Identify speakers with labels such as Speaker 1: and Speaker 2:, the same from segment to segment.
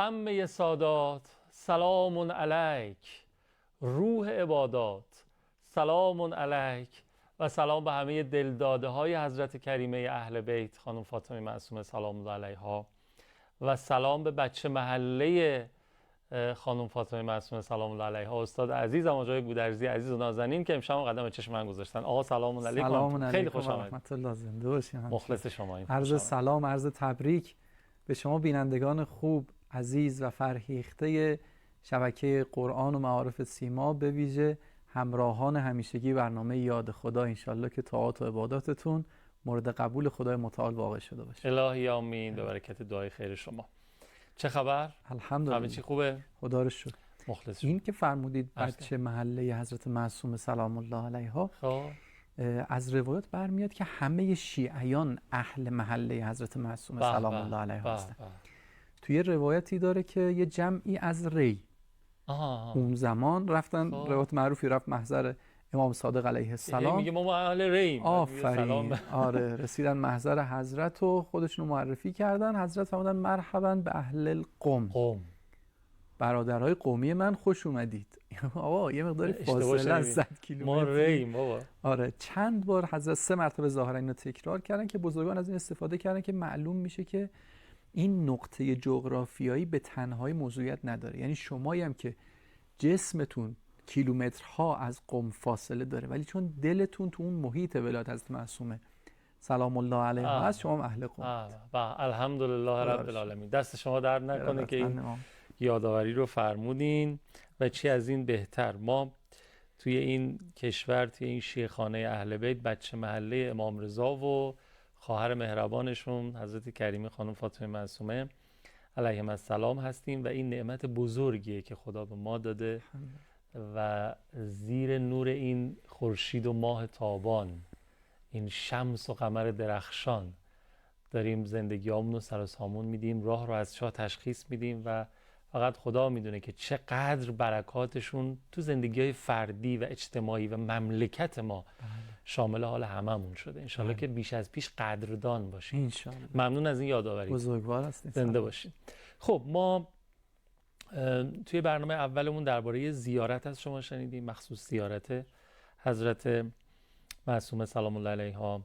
Speaker 1: عمه سادات سلام علیک، روح عبادات سلام علیک و سلام به همه دلداده های حضرت کریمه اهل بیت خانم فاطمه معصومه سلام الله علیها و سلام به بچه محله خانم فاطمه معصومه سلام الله علیها، استاد عزیزم آقای گودرزی عزیز و نازنین که امشب قدم چشم من گذاشتن. آقا سلام علیکم.
Speaker 2: سلام علیکم،
Speaker 1: خیلی خوش آمدید.
Speaker 2: رحمت الله، زنده باشین.
Speaker 1: مخلص شماییم.
Speaker 2: عرض سلام، عرض تبریک به شما بینندگان خوب، عزیز و فرهیخته شبکه قرآن و معارف سیما، به ویژه همراهان همیشگی برنامه یاد خدا. انشالله که طاعات و عباداتتون مورد قبول خدای متعال واقع شده باشه.
Speaker 1: الهی آمین. به برکت دعای خیر شما. چه خبر؟
Speaker 2: الحمدلله،
Speaker 1: همه چی خوبه؟
Speaker 2: خدا رو شکر.
Speaker 1: مخلص.
Speaker 2: این که فرمودید بچه محله حضرت معصومه سلام الله علیها، از روایات برمیاد که همه شیعیان اهل محله حضرت معصومه سلام الله علیها هستند. توی روایتی داره که یه جمعی از ری اون زمان رفتن، روایت معروفی رفت محضر امام صادق علیه السلام،
Speaker 1: میگه ما اهل ریم.
Speaker 2: آفرین. آره، رسیدن محضر حضرت و خودشونو معرفی کردن. حضرت فرمودن مرحبا به اهل القوم، برادرهای قومی من خوش اومدید. آقا یه مقداری فاصله از 100 کیلومتر
Speaker 1: ما ریم بابا.
Speaker 2: آره، چند بار حضرت 3 مرتبه ظاهرا اینو تکرار کردن که بزرگان از این استفاده کردن که معلوم میشه که این نقطه جغرافیایی به تنهایی موضوعیت نداره. یعنی شمایی هم که جسمتون کیلومترها از قم فاصله داره، ولی چون دلتون تو اون محیط ولایت حضرت معصومه سلام الله علیها هست، شما اهل قم.
Speaker 1: الحمدلله رب العالمین. دست شما درد نکنه که این یادآوری رو فرمودین و چی از این بهتر. ما توی این کشور، توی این شیخانه اهل بیت، بچه محله امام رضا و خواهر مهربانشون حضرت کریمه خانم فاطمه معصومه علیهم السلام هستیم و این نعمت بزرگیه که خدا به ما داده و زیر نور این خورشید و ماه تابان، این شمس و قمر درخشان، داریم زندگیامون رو سر و سامون میدیم، راه رو از چاه تشخیص میدیم و فقط خدا میدونه که چقدر برکاتشون تو زندگی‌های فردی و اجتماعی و مملکت ما شامل حال هممون شده. انشالله که بیش از پیش قدردان باشیم.
Speaker 2: انشالله.
Speaker 1: ممنون از این یادآوری.
Speaker 2: بزرگوار هستید.
Speaker 1: زنده باشین. خب ما توی برنامه اولمون درباره زیارت از شما شنیدیم، مخصوص زیارت حضرت معصومه سلام الله علیها.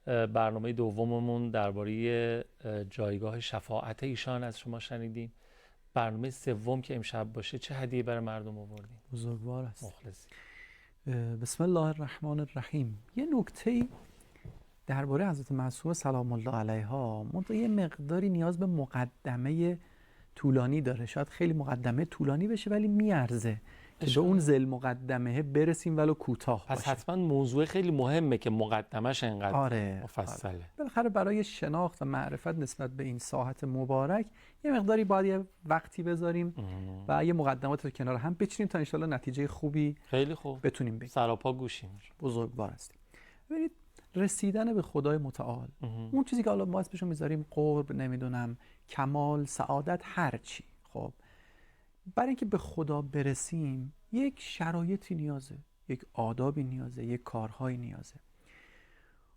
Speaker 1: برنامه دوممون درباره جایگاه شفاعت ایشان از شما شنیدیم. برنامه سوم که امشب باشه چه هدیه برای مردم آوردیم؟
Speaker 2: بزرگوار است.
Speaker 1: مخلصی.
Speaker 2: بسم الله الرحمن الرحیم. یه نکته درباره حضرت معصومه سلام الله علیها، منتها یه مقداری نیاز به مقدمه طولانی داره. شاید خیلی مقدمه طولانی بشه ولی میارزه که به اون ذل مقدمه برسیم ولو کوتاه باشه.
Speaker 1: پس حتما موضوع خیلی مهمه که مقدمش انقدر مفصله.
Speaker 2: بالاخره برای شناخت و معرفت نسبت به این ساحت مبارک یه مقداری باید یه وقتی بذاریم و یه مقدمات رو کنار هم بچینیم تا انشالله نتیجه خوبی
Speaker 1: خیلی خوب
Speaker 2: بتونیم بگیریم.
Speaker 1: سراپا گوشیم.
Speaker 2: بزرگوار هستیم. ببینید، رسیدن به خدای متعال، اون چیزی که حالا ما اسمشو میذاریم قرب، نمیدونم کمال، سعادت، هر چی، خب برای اینکه به خدا برسیم یک شرایطی نیازه، یک آدابی نیازه، یک کارهایی نیازه.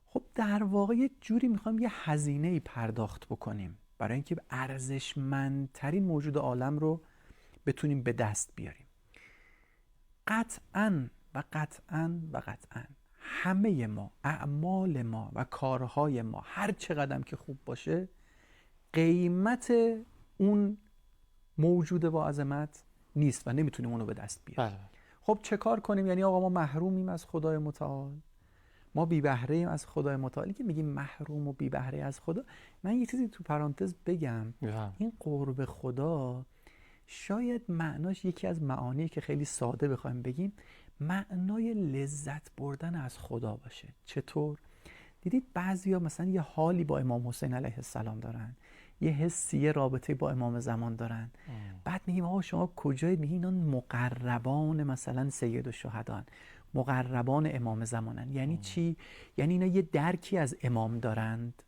Speaker 2: خب در واقع یک جوری میخوایم یه هزینه‌ای پرداخت بکنیم برای اینکه ارزشمندترین موجود عالم رو بتونیم به دست بیاریم. قطعاً و قطعاً و قطعاً همه ما، اعمال ما و کارهای ما هر چقدر که خوب باشه، قیمت اون موجود با عظمت نیست و نمیتونیم اونو به دست بیاریم. خب چه کار کنیم؟ یعنی آقا ما محرومیم از خدای متعال، ما بی بهره ایم از خدای متعال. که میگیم محروم و بی بهره از خدا، من یه چیزی تو پرانتز بگم. این قرب خدا شاید معناش یکی از معانی که خیلی ساده بخوایم بگیم، معنای لذت بردن از خدا باشه. چطور؟ دیدید بعضیا مثلا یه حالی با امام حسین علیه السلام دارن، یه حسی، یه رابطه با امام زمان دارن، بعد میگیم آقا شما کجایید؟ میگین اینا مقربان مثلا سید الشهدان، مقربان امام زمانن. یعنی چی؟ یعنی اینا یه درکی از امام دارند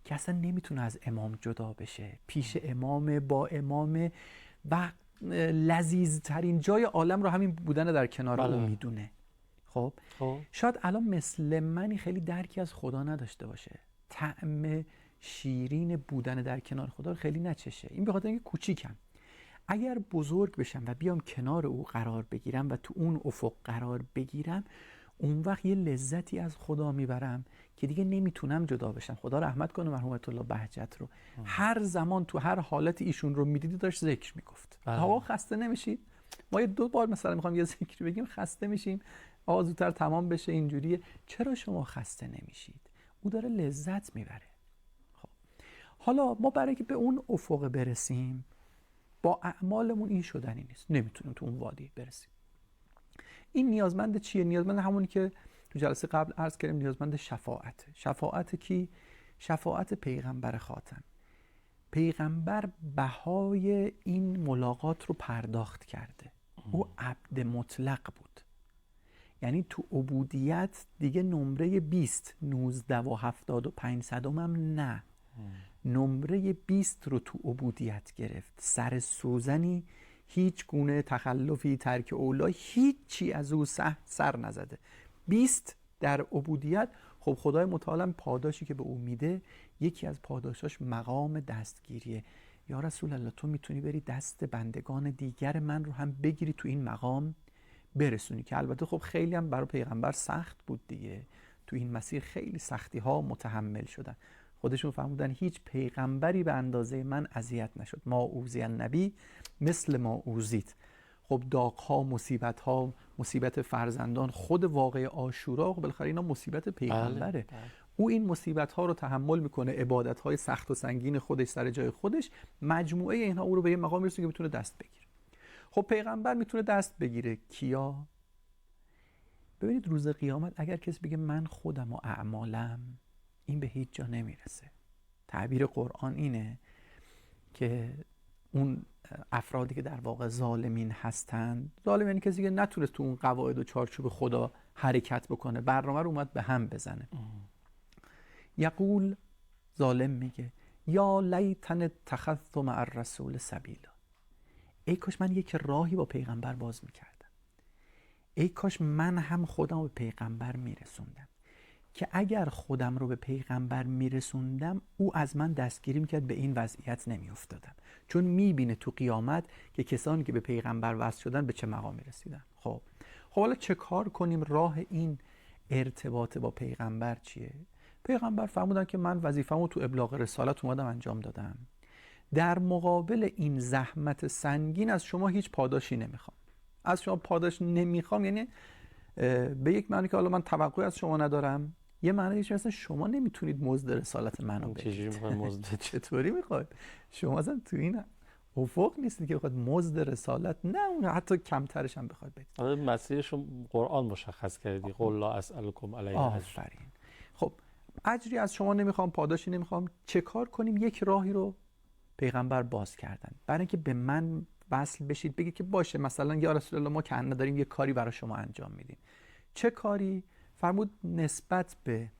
Speaker 2: که اصلا نمیتونه از امام جدا بشه، پیش امام، با امام و لذیذترین جای عالم رو همین بودن در کنار اون میدونه. خب شاید الان مثل منی خیلی درکی از خدا نداشته باشه، طعم شیرین بودن در کنار خدا رو خیلی نچشه. این به خاطر اینکه کوچیکم. اگر بزرگ بشم و بیام کنار او قرار بگیرم و تو اون افق قرار بگیرم، اون وقت یه لذتی از خدا میبرم که دیگه نمیتونم جدا بشم. خدا رحمت کنه مرحوم آیت الله بهجت رو. هر زمان تو هر حالت ایشون رو میدیدی داشت ذکر میگفت. آقا خسته نمیشید؟ ما یه 2 بار مثلا میخوام یه ذکر بگیم خسته میشیم، آقا زودتر تمام بشه اینجوریه. چرا شما خسته نمیشید؟ او داره لذت میبره. خب حالا ما برای که به اون افق برسیم با اعمالمون این شدنی نیست، نمیتونیم تو اون وادی برسیم. این نیازمند چیه؟ نیازمند همونی که تو جلسه قبل عرض کردیم، نیازمند شفاعت. شفاعت کی؟ شفاعت پیغمبر خاتم. پیغمبر بهای این ملاقات رو پرداخت کرده. او عبد مطلق بود، یعنی تو عبودیت دیگه نمره 20 19 و 75 صدم هم نه، نمره 20 رو تو عبودیت گرفت. سر سوزنی، هیچ گونه تخلفی، ترک اولا، هیچی از او سر نزده. 20 در عبودیت. خب خدای متعال پاداشی که به او میده، یکی از پاداشاش مقام دستگیریه. یا رسول الله تو میتونی بری دست بندگان دیگر من رو هم بگیری تو این مقام برسونی، که البته خب خیلی هم برای پیغمبر سخت بود دیگه. تو این مسیر خیلی سختی ها متحمل شدن. خودشون فرمودن هیچ پیغمبری به اندازه من اذیت نشد. ما اوذی النبی مثل ما اوذیت. خب داغ‌ها، مصیبت‌ها، مصیبت فرزندان، خود واقعه عاشورا، خب بالاخره اینا مصیبت پیغمبره. او این مصیبت‌ها رو تحمل میکنه، عبادت‌های سخت و سنگین خودش سر جای خودش، مجموعه اینها او رو به یه مقام میرسونه که بتونه دست بگیره. خب پیغمبر میتونه دست بگیره کیا؟ ببینید روز قیامت اگر کسی بگه من خودم و اعمالم، این به هیچ جا نمیرسه. تعبیر قرآن اینه که اون افرادی که در واقع ظالمین هستند، ظالم یعنی کسی که نتونست تو اون قواعد و چارچوب خدا حرکت بکنه، برنامه رو اومد به هم بزنه. یقول، ظالم میگه یا لیتن اتخذت مع الرسول سبیلا، ای کاش من یک راهی با پیغمبر باز میکردم، ای کاش من هم خودم رو به پیغمبر میرسوندم، که اگر خودم رو به پیغمبر میرسوندم او از من دستگیری میکرد، به این وضعیت نمیافتادم. چون میبینه تو قیامت که کسانی که به پیغمبر وصل شدن به چه مقامی رسیدن. خب حالا چه کار کنیم؟ راه این ارتباط با پیغمبر چیه؟ پیغمبر فرمودن که من وظیفه‌مو تو ابلاغ رسالت اومدم انجام دادم، در مقابل این زحمت سنگین از شما هیچ پاداشی نمیخوام. از شما پاداش نمیخوام یعنی به یک معنی که حالا من توقعی از شما ندارم، یه معنی که مثلا شما نمیتونید مزد رسالت منو بدید.
Speaker 1: چجوری میخواید مزد؟
Speaker 2: چطوری میخواید؟ شما اصلا تو این افق نیستید که بخواید مزد رسالت، نه اون حتی کمترش هم بخواید بدید.
Speaker 1: مسیرش رو قرآن مشخص کردی، قل لا اسألکم علیه اجر.
Speaker 2: آفرین. خب اجری از شما نمیخوام، پاداشی نمیخوام، چه کار کنیم؟ یک راهی رو پیغمبر باز کردن برای اینکه به من وصل بشید، بگید که باشه مثلا یا رسول الله ما که داریم یه کاری برای شما انجام میدیم. چه کاری؟ فرمود نسبت به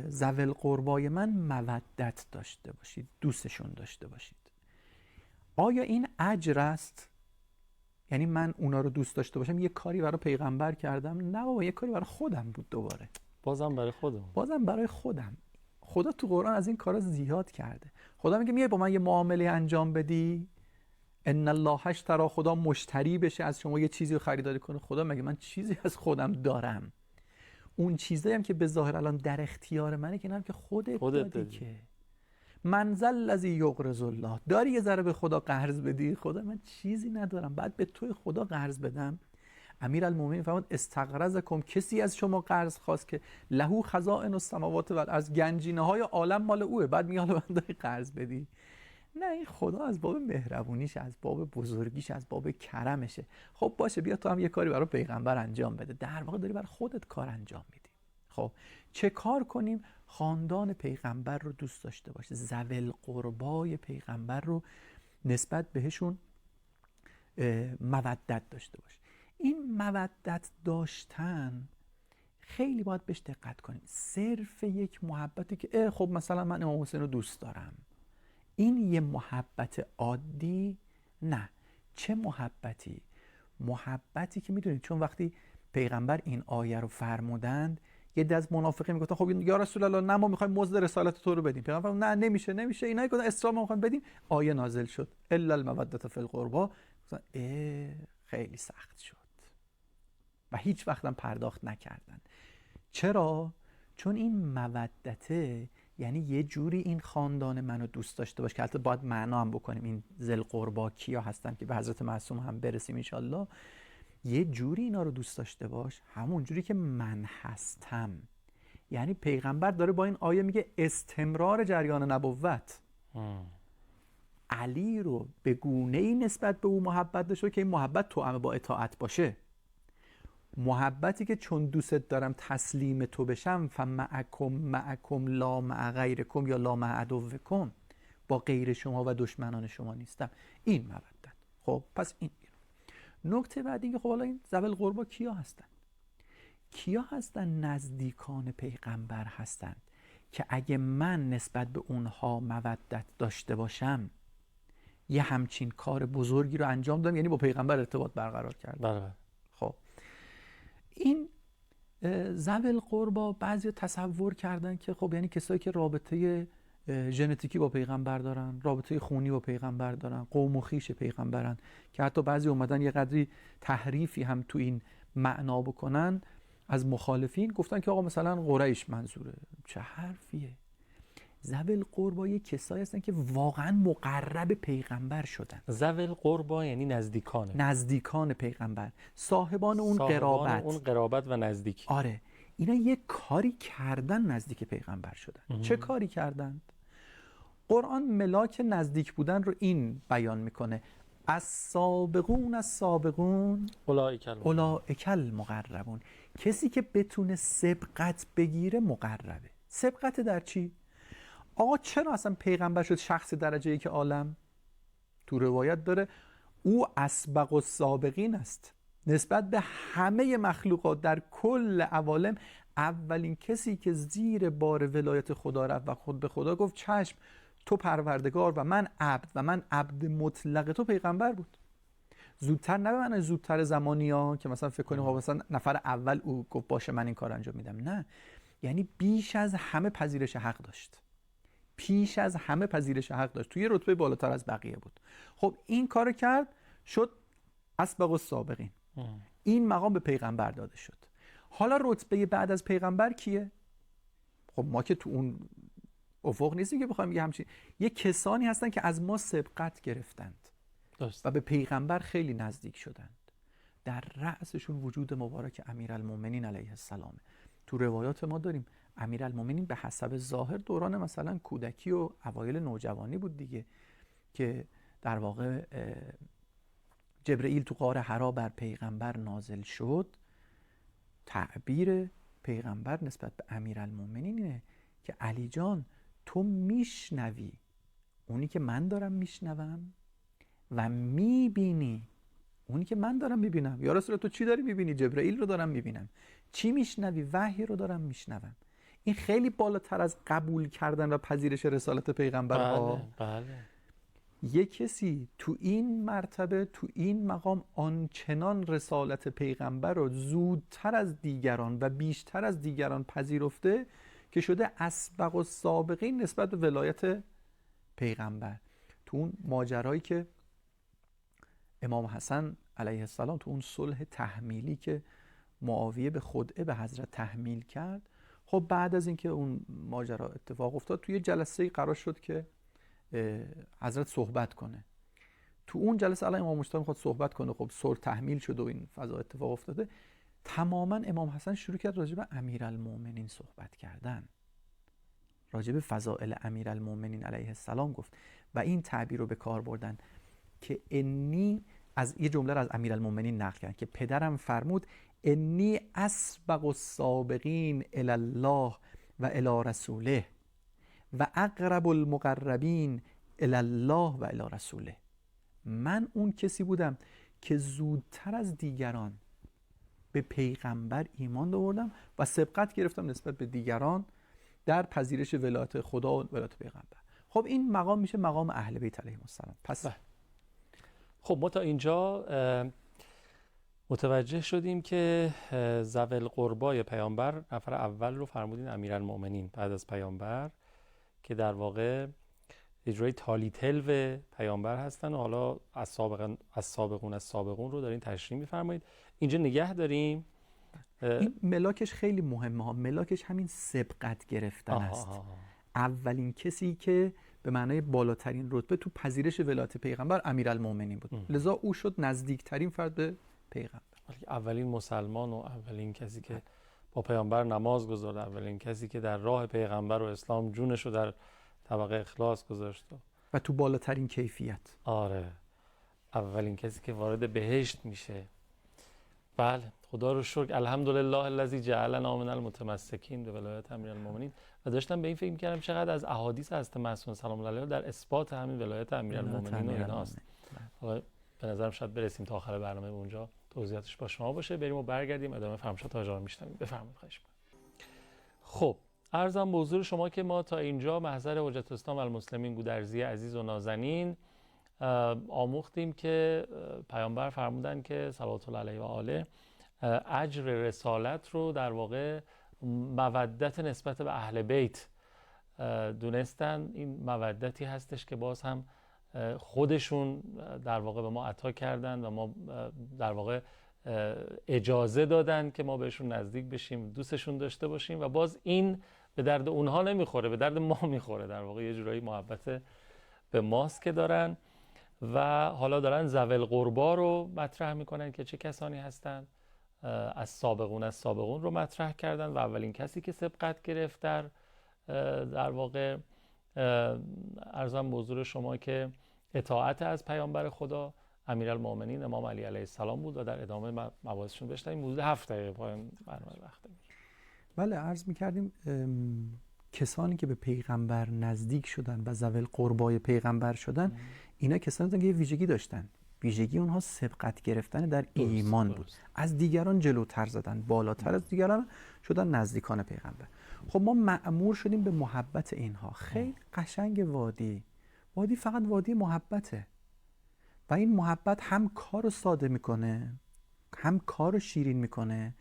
Speaker 2: ذوی القربای من مودت داشته باشید، دوستشون داشته باشید. آیا این اجر است؟ یعنی من اونا رو دوست داشته باشم، یه کاری برای پیغمبر کردم؟ نه بابا، یه کاری برای خودم بود. دوباره
Speaker 1: بازم برای خودم،
Speaker 2: بازم برای خودم. خدا تو قرآن از این کارا زیاد کرده. خدا میگه میای با من یه معامله انجام بدی، ان الله اشتری، خدا مشتری بشه از شما، یه چیزی رو خریداری کنه. خدا مگه من چیزی از خودم دارم؟ اون چیزایی هم که به ظاهر الان در اختیار منه که نه، که خودت دادی. که من ذا الذی یقرض الله، داری یه ذره به خدا قرض بدی؟ خدا من چیزی ندارم، بعد به توی خدا قرض بدم؟ امیرالمومنین فرمود استقرضکم، کسی از شما قرض خواست که له خزائن السماوات و الارض، از گنجینه های عالم مال اوه، بعد میگه حالا من داری قرض بدی؟ نه، این خدا از باب مهربونیش، از باب بزرگیش، از باب کرمشه. خب باشه بیا تو هم یه کاری برای پیغمبر انجام بده. در واقع داری برای خودت کار انجام میدی. خب چه کار کنیم؟ خاندان پیغمبر رو دوست داشته باش، ذوی القربای پیغمبر رو نسبت بهشون مودت داشته باش. این مودت داشتن خیلی باید بهش دقت کنیم. صرف یک محبتی که خب مثلا من امام حسین رو دوست دارم، این یه محبت عادی؟ نه. چه محبتی؟ محبتی که میدونید چون وقتی پیغمبر این آیه رو فرمودند یه دست از منافقین میگفتن خب یا رسول الله نه ما میخوایم مزد رسالت تو رو بدیم. پیغمبر نه نمیشه اینا گفتن اسلام ما میخوایم بدیم. آیه نازل شد الا المودة فی القربا. خیلی سخت شد و هیچ وقتم پرداخت نکردن. چرا؟ چون این مودته یعنی یه جوری این خاندان منو دوست داشته باش، که البته باید معنا هم بکنیم این ذل قربا کیا هستن که به حضرت معصوم هم برسیم انشالله. یه جوری اینا رو دوست داشته باش همون جوری که من هستم. یعنی پیغمبر داره با این آیه میگه استمرار جریان نبوت. علی رو به گونه‌ای نسبت به او محبت داشته که این محبت توأم با اطاعت باشه. محبتی که چون دوست دارم تسلیم تو بشم فمعکم لا مع غیرکم یا لا مع عدوکم، با غیر شما و دشمنان شما نیستم. این مودت. خب پس این نکته بعدی که خب حالا این ذوی القربا کیا هستن؟ کیا هستن؟ نزدیکان پیغمبر هستند که اگه من نسبت به اونها مودت داشته باشم یه همچین کار بزرگی رو انجام دادم، یعنی با پیغمبر ارتباط برقرار کردم.
Speaker 1: بله.
Speaker 2: خب این ذوی القربا بعضی تصور کردن که خب یعنی کسایی که رابطه ژنتیکی با پیغمبر دارن، رابطه خونی با پیغمبر دارن، قوم و خویش پیغمبرن، که حتی بعضی اومدن یه قدری تحریفی هم تو این معنا بکنن از مخالفین، گفتن که آقا مثلا قریش منظوره. چه حرفیه؟ ذوی القربا یه کسایی هستن که واقعا مقرب پیغمبر شدن.
Speaker 1: ذوی القربا یعنی نزدیکان
Speaker 2: پیغمبر، صاحبان اون
Speaker 1: قرابت و نزدیکی.
Speaker 2: آره اینا یه کاری کردن نزدیک پیغمبر شدن. چه کاری کردن؟ قرآن ملاک نزدیک بودن رو این بیان میکنه: السابقون اولئک المقربون. کسی که بتونه سبقت بگیره مقربه. سبقت در چی؟ آقا چرا اصلا پیغمبر شد شخص درجه یک عالم؟ تو روایت داره او اسبق السابقین است. نسبت به همه مخلوقات در کل عوالم اولین کسی که زیر بار ولایت خدا رفت و خود به خدا گفت چشم تو پروردگار و من عبد مطلق تو پیغمبر بود. زودتر نه به معنی زودتر زمانی ها که مثلا فکر کنیم مثلا نفر اول او گفت باشه من این کار انجام میدم. نه، یعنی بیش از همه پذیرش حق داشت. توی رتبه بالاتر از بقیه بود. خب این کار کرد، شد اسبق السابقین. این مقام به پیغمبر داده شد. حالا رتبه بعد از پیغمبر کیه؟ خب ما که تو اون افق نیستیم که بخوایم یه همچین، یه کسانی هستن که از ما سبقت گرفتند و به پیغمبر خیلی نزدیک شدند. در رأسشون وجود مبارک امیرالمومنین علیه السلام. تو روایات ما داریم امیرالمومنین به حسب ظاهر دوران مثلا کودکی و اوایل نوجوانی بود دیگه، که در واقع جبرئیل تو غار حرا بر پیغمبر نازل شد. تعبیر پیغمبر نسبت به امیرالمومنین اینه که علی جان تو میشنوی اونی که من دارم میشنوم و میبینی اونی که من دارم میبینم. یا رسول تو چی داری میبینی؟ جبرئیل رو دارم میبینم. چی میشنوی؟ وحی رو دارم میشنوم. این خیلی بالاتر از قبول کردن و پذیرش رسالت پیغمبر ها.
Speaker 1: بله.
Speaker 2: یک کسی تو این مرتبه، تو این مقام آنچنان رسالت پیغمبر رو زودتر از دیگران و بیشتر از دیگران پذیرفته که شده اسبق السابقین نسبت به ولایت پیغمبر. تو اون ماجرایی که امام حسن علیه السلام تو اون صلح تحمیلی که معاویه به خدعه به حضرت تحمیل کرد، خب بعد از اینکه اون ماجرا اتفاق افتاد توی جلسه‌ای قرار شد که حضرت صحبت کنه. تو اون جلسه الان امام مجتبی میخواد صحبت کنه، خب صلح تحمیل شد و این فضا اتفاق افتاده. تماما امام حسن شروع کرد راجع به امیرالمومنین صحبت کردن، راجع به فضائل امیرالمومنین علیه السلام گفت و این تعبیر رو به کار بردن که انی، از یه جمله رو از امیرالمومنین نقل کردن که پدرم فرمود انی اسبق السابقین الی الله و الی رسوله و اقرب المقربین الی الله و الی رسوله. من اون کسی بودم که زودتر از دیگران به پیغمبر ایمان آوردم و سبقت گرفتم نسبت به دیگران در پذیرش ولایت خدا و ولایت پیغمبر. خب این مقام میشه مقام اهل بیت علیهم السلام. پس
Speaker 1: خب ما تا اینجا متوجه شدیم که ذوی القربای پیامبر نفر اول رو فرمودین امیرالمؤمنین بعد از پیامبر، که در واقع اجرای تالی تلو پیامبر هستن و حالا از سابقون رو دارین تشریح می‌فرمایید. اینجا نگه داریم
Speaker 2: این ملاکش خیلی مهمه ها. ملاکش همین سبقت گرفتن است. اولین کسی که به معنای بالاترین رتبه تو پذیرش ولایت پیغمبر امیرالمؤمنین بود. لذا او شد نزدیکترین فرد به پیغمبر.
Speaker 1: اولین مسلمان و اولین کسی که با پیامبر نماز گذارد، اولین کسی که در راه پیغمبر و اسلام جونش رو در طبقه اخلاص گذاشت
Speaker 2: و تو بالاترین کیفیت.
Speaker 1: آره، اولین کسی که وارد بهشت میشه. بله، خدا رو شکر. الحمدلله الذی جعلنا من المتمسکین به ولایت امیرالمؤمنین. و داشتم به این فکر می‌کردم چقدر از احادیث حضرت معصومه سلام الله علیها در اثبات همین ولایت امیرالمؤمنین و ایناست. حالا به نظرم شاید برسیم تا آخر برنامه اونجا توضیحاتش با شما باشه. بریم و برگردیم ادامه فرمایشات حاج آقا میشنویم. بفرمایید. خواهش می‌کنم. خب، عرضم به حضور شما که ما تا اینجا محضر حجت الاسلام و المسلمین گودرزی عزیز و نازنین آموختیم که پیامبر فرمودن که صلوات الله علیه و آله اجر رسالت رو در واقع مودت نسبت به اهل بیت دونستن. این مودتی هستش که باز هم خودشون در واقع به ما عطا کردن و ما در واقع اجازه دادن که ما بهشون نزدیک بشیم، دوستشون داشته باشیم و باز این به درد اونها نمیخوره، به درد ما میخوره. در واقع یه جورایی محبت به ماست که دارن و حالا دارن ذوی القربا رو مطرح میکنن که چه کسانی هستن. از سابقون رو مطرح کردن و اولین کسی که سبقت گرفت در واقع عرضم به حضور شما که اطاعت از پیامبر خدا امیرالمؤمنین امام علی علیه السلام بود و در ادامه مباحثشون بشنویم. حدود 7 دقیقه پایان برنامه وقت.
Speaker 2: بله، عرض می‌کردیم کسانی که به پیغمبر نزدیک شدن و ذوی القربای پیغمبر شدن اینا کسانی هستند که یه ویژگی داشتن. ویژگی اونها سبقت گرفتن در ایمان بود. از دیگران جلوتر زدن، بالاتر از دیگران شدن نزدیکان پیغمبر. خب ما مأمور شدیم به محبت اینها. خیلی قشنگ وادی فقط وادی محبته و این محبت هم کار رو ساده میکنه، هم کار رو شیرین میکنه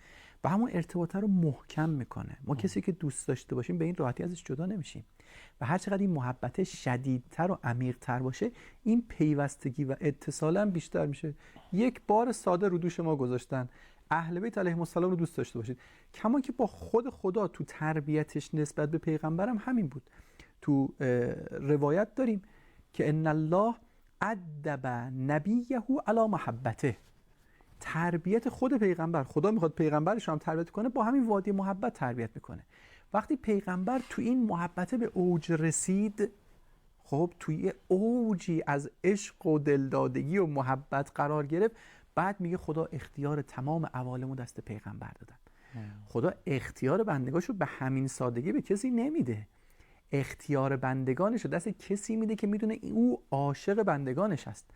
Speaker 2: و همون ارتباطه رو محکم میکنه. ما کسی که دوست داشته باشیم به این راحتی ازش جدا نمیشیم و هر چقدر این محبت شدیدتر و عمیق‌تر باشه این پیوستگی و اتصال هم بیشتر میشه. یک بار ساده رو دوش ما گذاشتن اهل بیت علیهم السلام رو دوست داشته باشید، کما که با خود خدا تو تربیتش نسبت به پیغمبرم همین بود. تو روایت داریم که ان الله ادب نبیه علی محبته. تربیت خود پیغمبر، خدا میخواد پیغمبرش رو هم تربیت کنه، با همین وادی محبت تربیت میکنه. وقتی پیغمبر تو این محبت به اوج رسید، خب توی اوجی از عشق و دلدادگی و محبت قرار گرفت، بعد میگه خدا اختیار تمام عوالمو دست پیغمبر دادم. خدا اختیار بندگاشو به همین سادگی به کسی نمیده. اختیار بندگانش رو دست کسی میده که میدونه او عاشق بندگانش هست.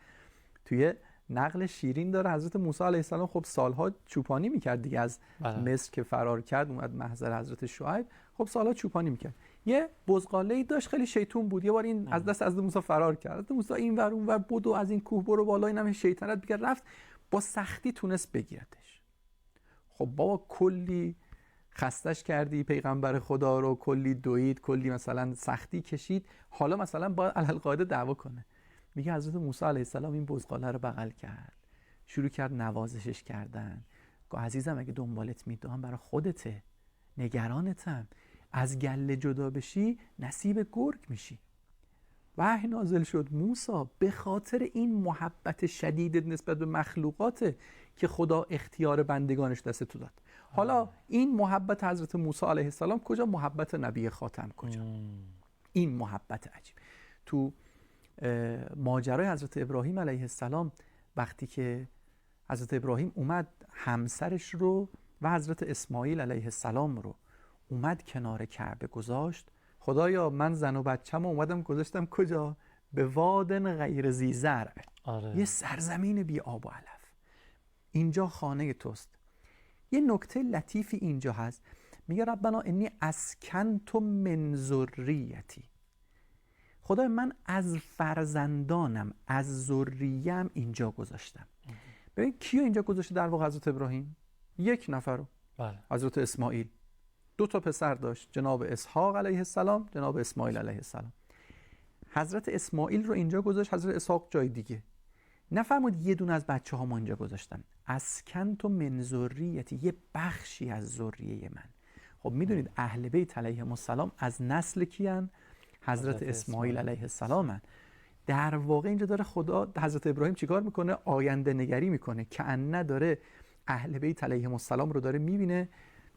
Speaker 2: توی نقل شیرین داره حضرت موسی علیه السلام خب سالها چوپانی میکرد دیگه، از مصر که فرار کرد اومد محضر حضرت شعیب، خب سالها چوپانی میکرد. یه بزغاله‌ای داشت خیلی شیطون بود، یه بار این از دست حضرت موسی فرار کرد. حضرت موسی این ور اون ور بود و از این کوه برو بالا، اینم شیطنت بگرد، رفت با سختی تونست بگیرتش. خب بابا کلی خستش کردی پیغمبر خدا رو، کلی دوید، کلی مثلا سختی کشید، حالا مثلا باید علالقاعده دعوا کنه. میگه حضرت موسی علیه السلام این بزغاله رو بغل کرد، شروع کرد نوازشش کردن. گفت عزیزم اگه دنبالت میدوام برای خودته، نگرانتم، از گله جدا بشی نصیب گرگ میشی. وحی نازل شد موسی به خاطر این محبت شدید نسبت به مخلوقاته که خدا اختیار بندگانش دست تو داد. حالا این محبت حضرت موسی علیه السلام کجا؟ محبت نبی خاتم کجا؟ این محبت عجیب. تو ماجرای حضرت ابراهیم علیه السلام وقتی که حضرت ابراهیم اومد همسرش رو و حضرت اسماعیل علیه السلام رو اومد کنار کعبه گذاشت، خدایا من زن و بچه‌مو اومدم گذاشتم کجا؟ به وادن غیر ذی زرع. یه سرزمین بی آب و علف، اینجا خانه توست. یه نکته لطیفی اینجا هست، میگه ربنا انی اسکنت من ذریتی، خدای من از فرزندانم، از ذریم اینجا گذاشتم. ببین کیو اینجا گذاشته در واقع حضرت ابراهیم؟ یک نفر رو،
Speaker 1: بله.
Speaker 2: حضرت اسماعیل. 2 تا پسر داشت، جناب اسحاق علیه السلام، جناب اسماعیل علیه السلام. حضرت اسماعیل رو اینجا گذاشت، حضرت اسحاق جای دیگه. نفرمود یه دونه از بچه ها ما اینجا گذاشتم. اسکنت من ذریتی، یه بخشی از ذریه من. خب میدونید اهل بیت علیهم السلام از نسل کیان؟ حضرت اسماعیل علیه السلام. در واقع اینجا داره خدا حضرت ابراهیم چیکار میکنه؟ آینده نگری میکنه، که ان داره اهل بیت علیهم السلام رو داره میبینه،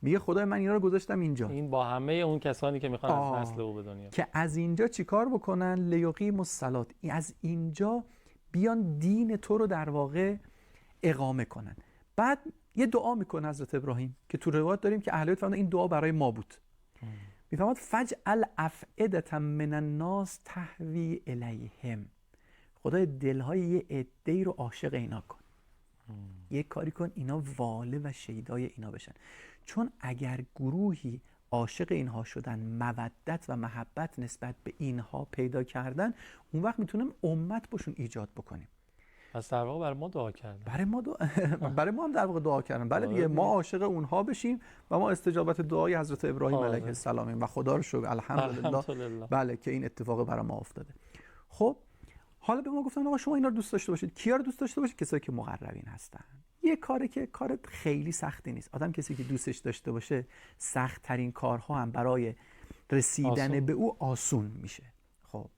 Speaker 2: میگه خدای من اینا رو گذاشتم اینجا،
Speaker 1: این با همه اون کسانی که میخوان از نسل او به دنیا
Speaker 2: که از اینجا چیکار بکنن؟ لیقیموا الصلاة، از اینجا بیان دین تو رو در واقع اقامه کنن. بعد یه دعا میکنه حضرت ابراهیم که تو روایت داریم که اهل بیت فرمودن این دعا برای ما بود. میفهمد فجعل افئدة من الناس تهوی الیهم، خدای دلهای یه عده‌ای رو عاشق اینا کن، یه کاری کن اینا واله و شیدای اینا بشن. چون اگر گروهی عاشق اینها شدن، مودت و محبت نسبت به اینها پیدا کردن، اون وقت میتونیم امت باشون ایجاد بکنیم.
Speaker 1: پس در واقع برای ما دعا کردن،
Speaker 2: برای ما هم در واقع دعا کردن. بله دیگه، ما عاشق اونها بشیم و ما استجابت دعای حضرت ابراهیم علیه السلام و خدا رو شکر الحمدلله بله که این اتفاق برای ما افتاده. خب حالا به ما گفتن آقا شما اینا رو دوست داشته باشید. کیا رو دوست داشته باشید؟ کسایی که مقربین هستن. یه کاری که کار خیلی سختی نیست. آدم کسی که دوستش داشته باشه، سخت ترین کارها هم برای رسیدن به او آسون میشه. خب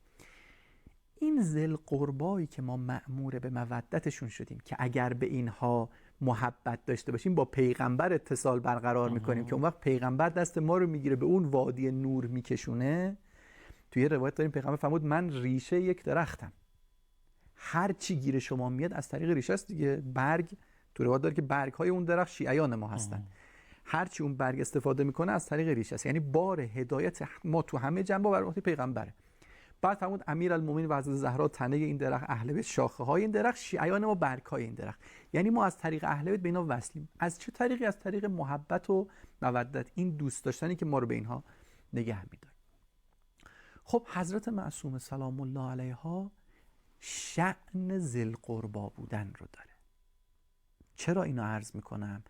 Speaker 2: این ذل قربایی که ما مأمور به مودتشون شدیم، که اگر به اینها محبت داشته باشیم با پیغمبر اتصال برقرار میکنیم، که اون وقت پیغمبر دست ما رو میگیره به اون وادی نور میکشونه. توی روایت داریم پیغمبر فرمود من ریشه یک درختم، هر چی گیر شما میاد از طریق ریشه است دیگه. برگ تو روایت داره که برگ های اون درخت شیعیان ما هستن، هر چی اون برگ استفاده میکنه از طریق ریشه است. یعنی بار هدایت ما تو همه جنبه بر عهده پیغمبره. بعد فرمود امیرالمومنین و حضرت زهرا تنه این درخت، اهل بیت شاخه های این درخت، شیعیان ما برگ های این درخت. یعنی ما از طریق اهل بیت به اینا وصلیم. از چه طریقی؟ از طریق محبت و مودت، این دوست داشتنی که ما رو به اینها نگه می‌داره. خب حضرت معصومه سلام الله علیها شأن ذی القربا بودن رو داره. چرا اینو عرض میکنم؟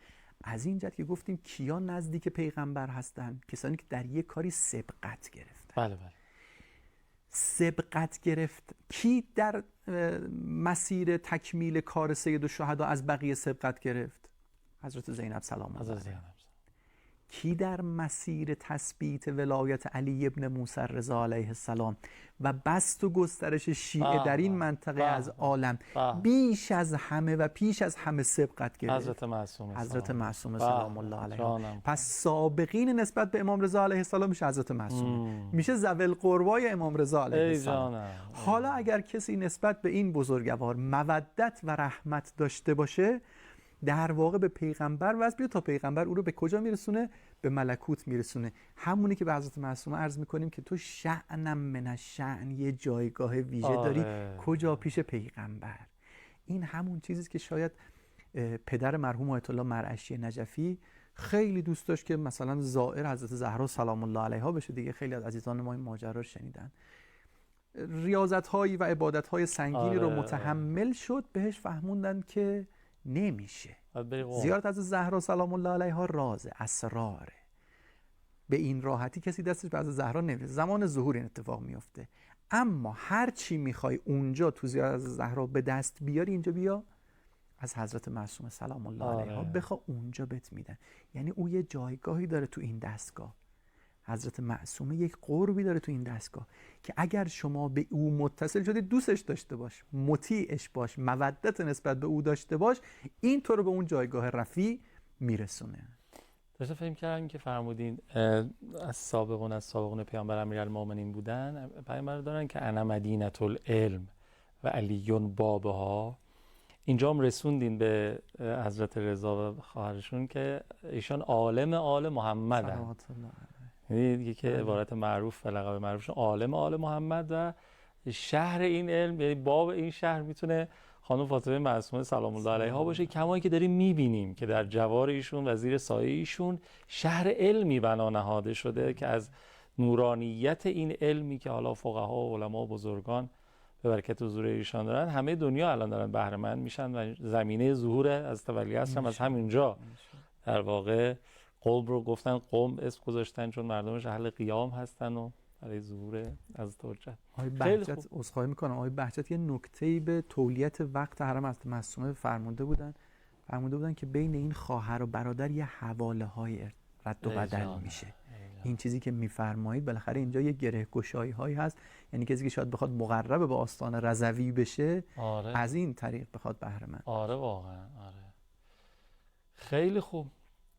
Speaker 2: از این جهت که گفتیم کیا نزدیک پیغمبر هستن؟ کسانی که در یک کاری سبقت گرفتن.
Speaker 1: بله بله.
Speaker 2: سبقت گرفت. کی در مسیر تکمیل کار سید الشهدا از بقیه سبقت گرفت؟ حضرت زینب سلام الله علیها. کی در مسیر تثبیت ولایت علی ابن موسی رضا علیه السلام و بست و گسترش شیعه در این منطقه از عالم بیش از همه و پیش از همه سبقت گرفت؟ حضرت معصومه سلام الله علیها. پس سابقین نسبت به امام رضا علیه السلام میشه حضرت معصومه، میشه ذوی القربای امام رضا علیه السلام. حالا اگر کسی نسبت به این بزرگوار مودت و رحمت داشته باشه، در واقع به پیغمبر وصل بیاد تا پیغمبر او رو به کجا میرسونه؟ به ملکوت میرسونه. همونی که به حضرت معصومه عرض میکنیم که تو شأنم من الشأن، یه جایگاه ویژه داری. کجا؟ پیش پیغمبر. این همون چیزیست که شاید پدر مرحوم آیت الله مرعشی نجفی خیلی دوست داشت که مثلا زائر حضرت زهرا سلام الله علیها بشه دیگه. خیلی از عزیزان ما این ماجرا رو شنیدن. ریاضت‌هایی و عبادت‌های سنگینی رو متحمل شد، بهش فهموندن که نمیشه. زیارت از زهرا سلام الله علیها راز اسراره. به این راحتی کسی دستش به از زهرا نمیشه. زمان ظهور این اتفاق میفته. اما هر چی میخوای اونجا تو زیارت از زهرا به دست بیاری، اینجا بیا از حضرت معصومه سلام الله علیها بخوا، اونجا بهت میدن. یعنی او یه جایگاهی داره تو این دستگاه. حضرت معصومه یک قربی داره تو این دستگاه که اگر شما به او متصل شدی، دوستش داشته باش، مطیعش باش، مودت نسبت به او داشته باش، این تو رو به اون جایگاه رفیع میرسونه.
Speaker 1: داشتم فهم کردم که فرمودین از سابقون پیامبر امیرالمومنین بودن. پیامبر دارن که انا مدینه العلم و علیون بابها. اینجا هم رسوندین به حضرت رضا و خواهرشون که ایشان عالم آل محمدن. یعنی که عبارت معروف و لقب معروفشون عالم آل محمد و شهر این علم، یعنی باب این شهر میتونه خانم فاطمه معصومه سلام الله علیها باشه. کمایی که داریم میبینیم که در جوار ایشون و زیر سایه ایشون شهر علمی بنا نهاده شده که از نورانیت این علمی که حالا فقها و علما و بزرگان به برکت حضور ایشان دارن، همه دنیا الان دارن بهره مند میشن و زمینه ظهور از تولی هستم از همینجا. در واقع قوم رو گفتن، قوم اسم گذاشتن چون مردمش اهل قیام هستن و برای ظهور از حجت.
Speaker 2: آقای بهجت عذرخواهی میکنم، آقای بهجت یه نکته‌ای به تولیت وقت حرم حضرت معصومه فرموده بودن که بین این خواهر و برادر یه حواله های رد و بدل میشه. این چیزی که میفرمایید بالاخره اینجا یه گره گشایی هایی هست، یعنی کسی که شاید بخواد مقرب به آستان رضوی بشه از این طریق بخواد بهره مند.
Speaker 1: آره واقعا، آره خیلی خوب.